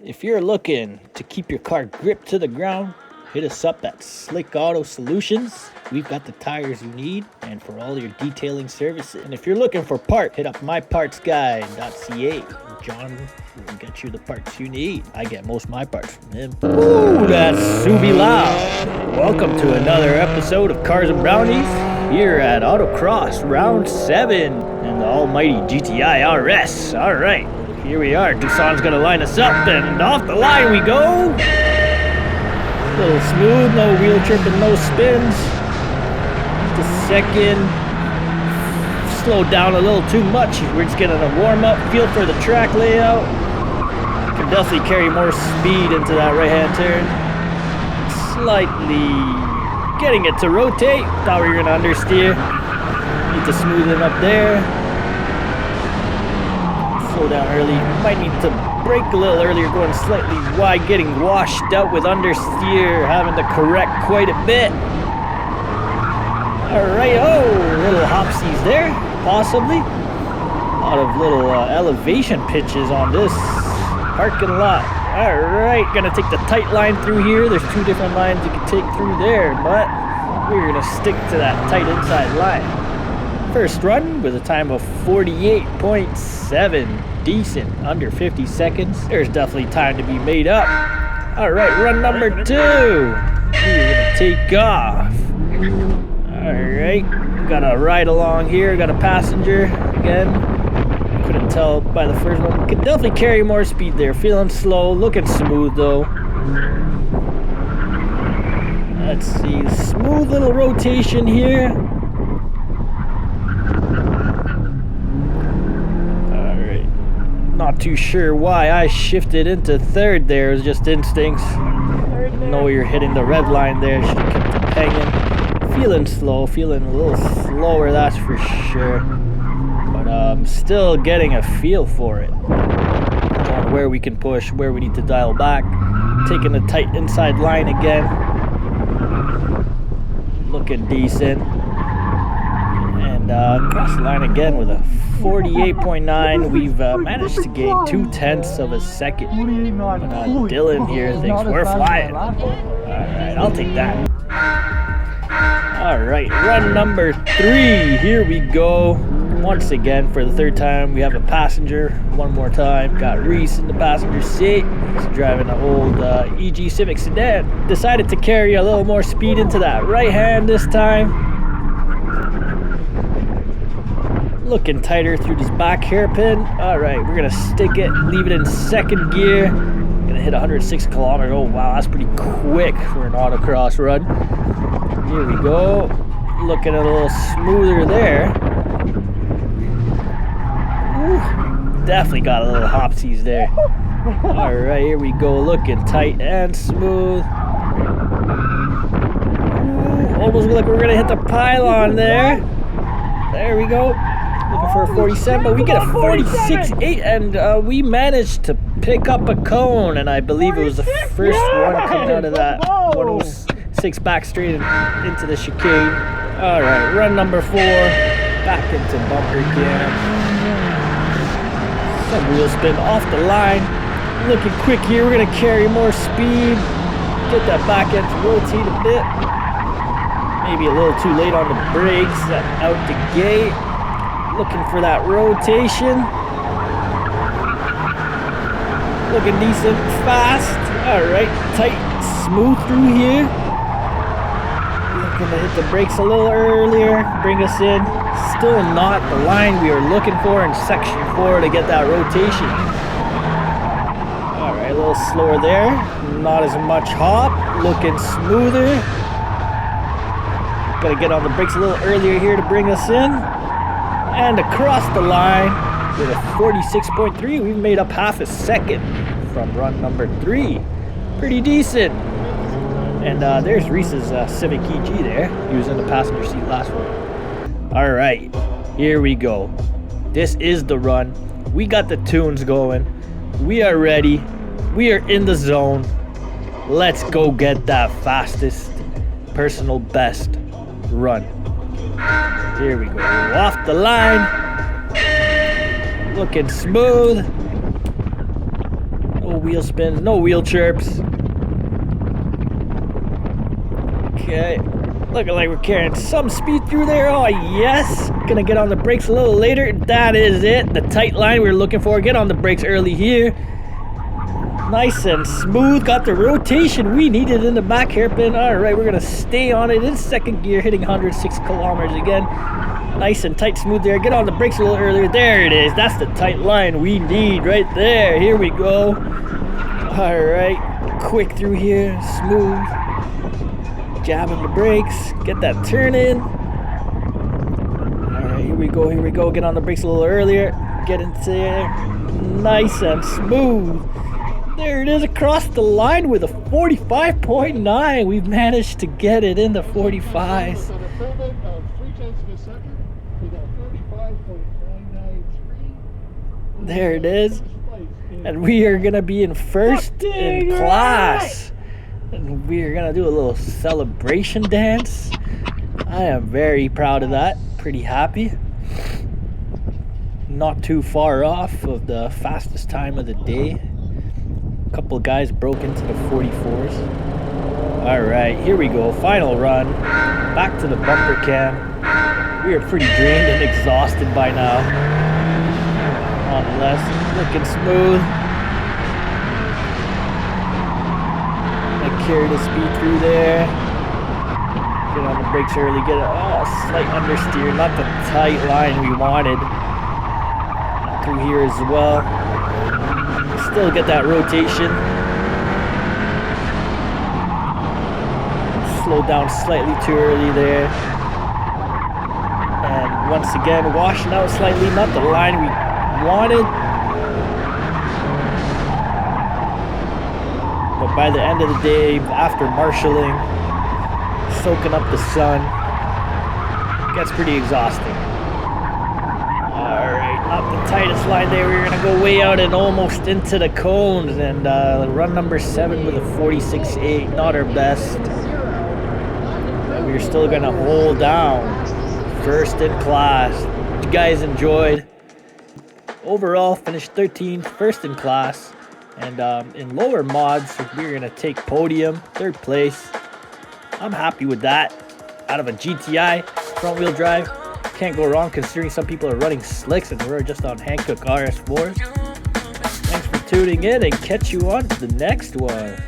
If you're looking to keep your car gripped to the ground, hit us up at Slick Auto Solutions. We've got the tires you need and for all your detailing services. And if you're looking for parts, hit up mypartsguy.ca. John will get you the parts you need. I get most of my parts from him. Ooh, that's Subi loud. Welcome to another episode of Cars and Brownies here at Autocross Round 7 and the almighty GTI RS. All right, here we are. Tucson's gonna line us up and off the line we go. A little smooth, no wheel tripping, no spins. The second, slow down a little too much. We're just getting a warm up feel for the track layout. Can definitely carry more speed into that right hand turn. Slightly getting it to rotate. Thought we were gonna understeer. Need to smoothen up there. Slow down early. Might need to brake a little earlier, going slightly wide, getting washed out with understeer, having to correct quite a bit. Alright, little hopsies there, possibly. A lot of little elevation pitches on this parking lot. Alright, gonna take the tight line through here. There's two different lines you can take through there, but we're gonna stick to that tight inside line. First run with a time of 48.7. Decent, under 50 seconds. There's definitely time to be made up. Alright, run number 2. We're gonna take off. Alright, got a ride along here, got a passenger again. Couldn't tell by the first one. Could definitely carry more speed there. Feeling slow, looking smooth though. Let's see, smooth little rotation here. Alright, not too sure why I shifted into third there. It was just instincts. Know you're hitting the red line there. Should have kept it hanging. Feeling slow, feeling a little slower, that's for sure. But still getting a feel for it. On where we can push, where we need to dial back. Taking the tight inside line again. Looking decent. And across the line again with a 48.9. We've managed to gain 0.2 of a second. But Dylan here thinks we're flying. Alright, I'll take that. Alright, run number 3. Here we go. Once again, for the third time, we have a passenger. One more time. Got Reese in the passenger seat. He's driving an old EG Civic sedan. Decided to carry a little more speed into that right hand this time. Looking tighter through this back hairpin. Alright, we're going to stick it, leave it in second gear. Gonna hit 106 kilometers. Oh wow, that's pretty quick for an autocross run. Here we go. Looking a little smoother there. Ooh, definitely got a little hopsies there. Alright, here we go. Looking tight and smooth. Ooh, almost like we're going to hit the pylon there. There we go. Looking for a 47, but we get a 46.8, and we managed to pick up a cone, and I believe it was the first one coming out of that 106 back straight into the chicane. Alright, run number 4, back into bumper cam. Some wheel spin off the line. Looking quick here, we're going to carry more speed. Get that back end to rotate a bit. Maybe a little too late on the brakes, out the gate. Looking for that rotation. Looking decent, fast. Alright, tight, smooth through here. Looking to hit the brakes a little earlier, bring us in. Still not the line we were looking for in section 4 to get that rotation. Alright, a little slower there. Not as much hop. Looking smoother. Gotta get on the brakes a little earlier here to bring us in. And across the line with a 46.3. We've made up half a second from run number 3. Pretty decent. And there's Reese's Civic EG there. He was in the passenger seat last one. Alright, here we go. This is the run. We got the tunes going. We are ready. We are in the zone. Let's go get that fastest personal best run. Here we go. Off the line. Looking smooth. wheel spins, no wheel chirps. Okay, looking like we're carrying some speed through there. Oh yes, gonna get on the brakes a little later. That is it, the tight line we were looking for. Get on the brakes early here. Nice and smooth, got the rotation we needed in the back hairpin. All right, we're gonna stay on it in second gear, hitting 106 kilometers again. Nice and tight, smooth there. Get on the brakes a little earlier. There it is. That's the tight line we need right there. Here we go. All right, quick through here, smooth. Jabbing the brakes. Get that turn in. All right, here we go. Here we go. Get on the brakes a little earlier. Get into there. Nice and smooth. There it is across the line with a 45.9. We've managed to get it in the 45s. There it is. And we are going to be in first in class. And we are going to do a little celebration dance. I am very proud of that. Pretty happy. Not too far off of the fastest time of the day. A couple of guys broke into the 44s. All right, here we go. Final run. Back to the bumper cam. We are pretty drained and exhausted by now. On the left, looking smooth. I carry the speed through there. Get on the brakes early. Get a slight understeer. Not the tight line we wanted. Through here as well. Still get that rotation. Slow down slightly too early there. And once again, washing out slightly. Not the line we wanted. But by the end of the day, after marshalling, soaking up the sun, it gets pretty exhausting. Alright, not the tightest line there. We're gonna go way out and almost into the cones, and run number 7 with a 46.8, not our best. But we're still gonna hold down first in class. You guys enjoyed. Overall, finished 13th, first in class. And in lower mods, we're gonna take podium, 3rd place. I'm happy with that. Out of a GTI, front wheel drive, can't go wrong considering some people are running slicks and we're just on Hankook RS4s. Thanks for tuning in and catch you on to the next one.